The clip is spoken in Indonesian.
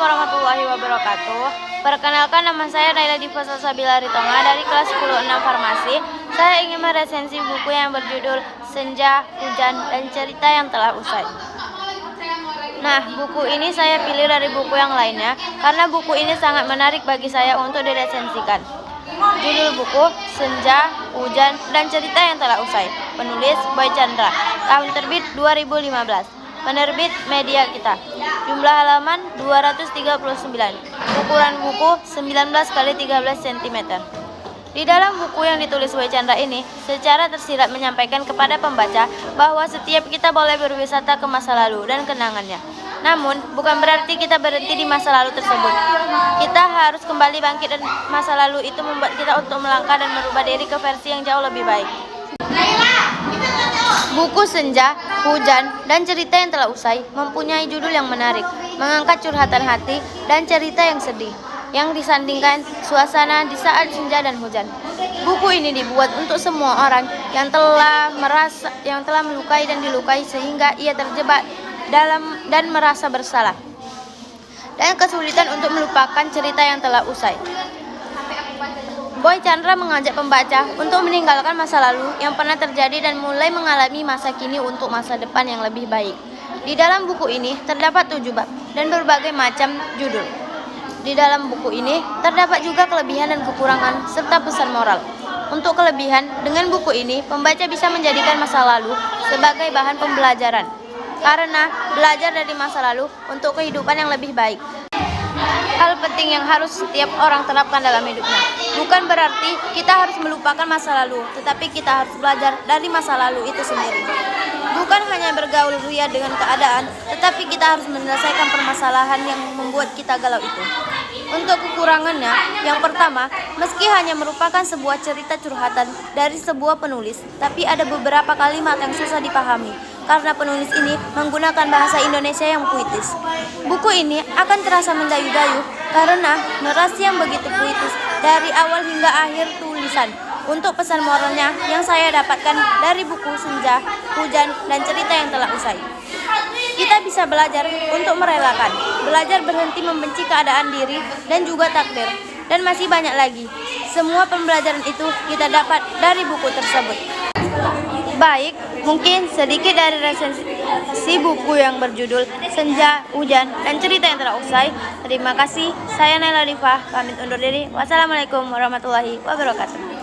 warahmatullahi wabarakatuh. Perkenalkan, nama saya Naila Diva Salsabila Ritonga dari kelas 10-6 Farmasi. Saya ingin meresensi buku yang berjudul Senja, Hujan, dan Cerita yang Telah Usai. Nah, buku ini saya pilih dari buku yang lainnya karena buku ini sangat menarik bagi saya untuk diresensikan. Judul buku Senja, Hujan, dan Cerita yang Telah Usai. Penulis Boy Chandra. Tahun terbit 2015. Penerbit Media Kita. Jumlah halaman 239. Ukuran buku 19 x 13 cm. Di dalam buku yang ditulis Boy Chandra ini, secara tersirat menyampaikan kepada pembaca bahwa setiap kita boleh berwisata ke masa lalu dan kenangannya. Namun, bukan berarti kita berhenti di masa lalu tersebut. Kita harus kembali bangkit, dan masa lalu itu membuat kita untuk melangkah dan merubah diri ke versi yang jauh lebih baik. Buku Senja, Hujan, dan Cerita yang Telah Usai mempunyai judul yang menarik, mengangkat curhatan hati dan cerita yang sedih, yang disandingkan suasana di saat senja dan hujan. Buku ini dibuat untuk semua orang yang telah melukai dan dilukai sehingga ia terjebak dalam dan merasa bersalah dan kesulitan untuk melupakan cerita yang telah usai. Boy Chandra mengajak pembaca untuk meninggalkan masa lalu yang pernah terjadi dan mulai mengalami masa kini untuk masa depan yang lebih baik. Di dalam buku ini terdapat 7 bab dan berbagai macam judul. Di dalam buku ini terdapat juga kelebihan dan kekurangan serta pesan moral. Untuk kelebihan, dengan buku ini pembaca bisa menjadikan masa lalu sebagai bahan pembelajaran, karena belajar dari masa lalu untuk kehidupan yang lebih baik. Hal penting yang harus setiap orang terapkan dalam hidupnya. Bukan berarti kita harus melupakan masa lalu, tetapi kita harus belajar dari masa lalu itu sendiri. Bukan hanya bergaul ria dengan keadaan, tetapi kita harus menyelesaikan permasalahan yang membuat kita galau itu. Untuk kekurangannya, yang pertama, meski hanya merupakan sebuah cerita curhatan dari sebuah penulis, tapi ada beberapa kalimat yang susah dipahami karena penulis ini menggunakan bahasa Indonesia yang puitis. Buku ini akan terasa mendayu-dayu karena narasi yang begitu puitis dari awal hingga akhir tulisan. Untuk pesan moralnya yang saya dapatkan dari buku Senja, Hujan, dan Cerita yang Telah Usai. Kita bisa belajar untuk merelakan, belajar berhenti membenci keadaan diri dan juga takdir, dan masih banyak lagi. Semua pembelajaran itu kita dapat dari buku tersebut. Baik, mungkin sedikit dari resensi buku yang berjudul Senja, Hujan, dan Cerita yang Telah Usai. Terima kasih, saya Naila Diva, pamit undur diri. Wassalamualaikum warahmatullahi wabarakatuh.